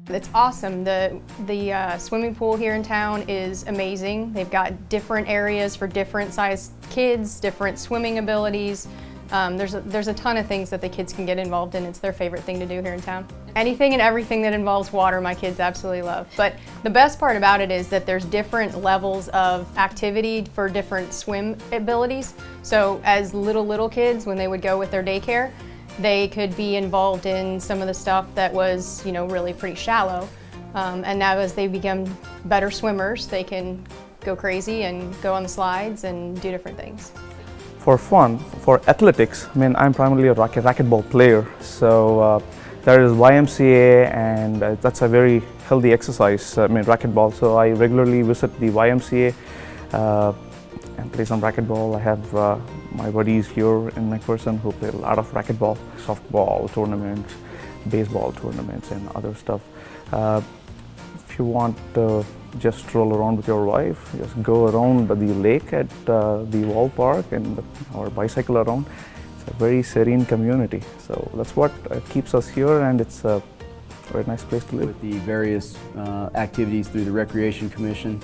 It's awesome. The swimming pool here in town is amazing. They've got different areas for different sized kids, different swimming abilities. There's a ton of things that the kids can get involved in. It's their favorite thing to do here in town. Anything and everything that involves water, my kids absolutely love. But the best part about it is that there's different levels of activity for different swim abilities. So as little kids, when they would go with their daycare, they could be involved in some of the stuff that was, really pretty shallow. And now as they become better swimmers, they can go crazy and go on the slides and do different things. For fun, for athletics, I'm primarily a racquetball player, so there is YMCA, and that's a very healthy exercise, racquetball. So I regularly visit the YMCA and play some racquetball. I have my buddies here in McPherson who play a lot of racquetball, softball tournaments, baseball tournaments, and other stuff. If you want to just stroll around with your wife, just go around the lake at the Wall Park or bicycle around. It's a very serene community. So that's what keeps us here, and it's a very nice place to live. With the various activities through the Recreation Commission,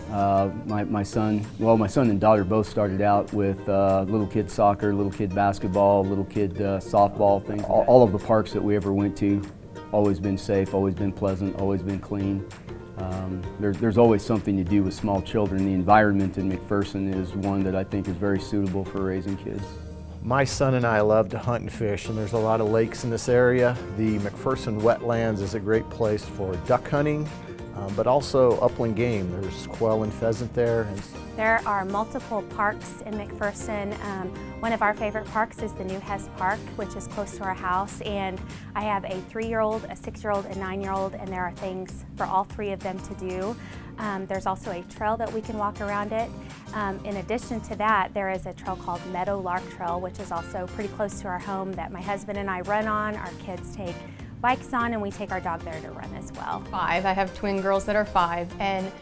my son and daughter both started out with little kid soccer, little kid basketball, little kid softball things. All of the parks that we ever went to, always been safe, always been pleasant, always been clean. There's always something to do with small children. The environment in McPherson is one that I think is very suitable for raising kids. My son and I love to hunt and fish, and there's a lot of lakes in this area. The McPherson wetlands is a great place for duck hunting, but also upland game. There's quail and pheasant there. There are multiple parks in McPherson. One of our favorite parks is the New Hess Park, which is close to our house, and I have a 3-year-old, a 6-year-old, and 9-year-old, and there are things for all 3 of them to do. There's also a trail that we can walk around it. In addition to that, there is a trail called Meadow Lark Trail, which is also pretty close to our home, that my husband and I run on. Our kids take bikes on, and we take our dog there to run as well. 5. I have twin girls that are 5, and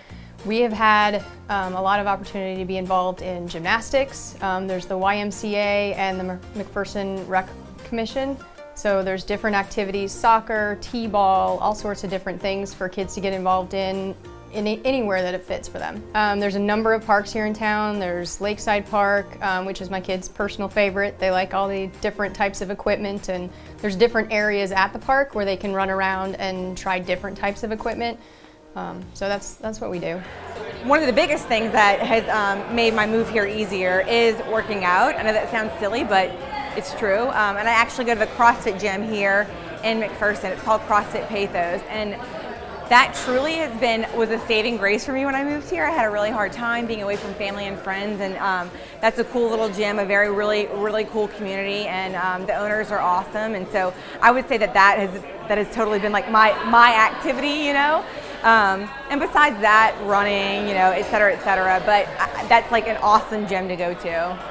we have had a lot of opportunity to be involved in gymnastics. There's the YMCA and the McPherson Rec Commission. So there's different activities, soccer, t-ball, all sorts of different things for kids to get involved in anywhere that it fits for them. There's a number of parks here in town. There's Lakeside Park, which is my kids' personal favorite. They like all the different types of equipment, and there's different areas at the park where they can run around and try different types of equipment. So that's what we do. One of the biggest things that has made my move here easier is working out. I know that sounds silly, but it's true. And I actually go to the CrossFit gym here in McPherson. It's called CrossFit Pathos, and that truly was a saving grace for me when I moved here. I had a really hard time being away from family and friends, and that's a cool little gym, a really cool community, and the owners are awesome. And so I would say that has totally been like my activity, And besides that, running, et cetera, but that's like an awesome gym to go to.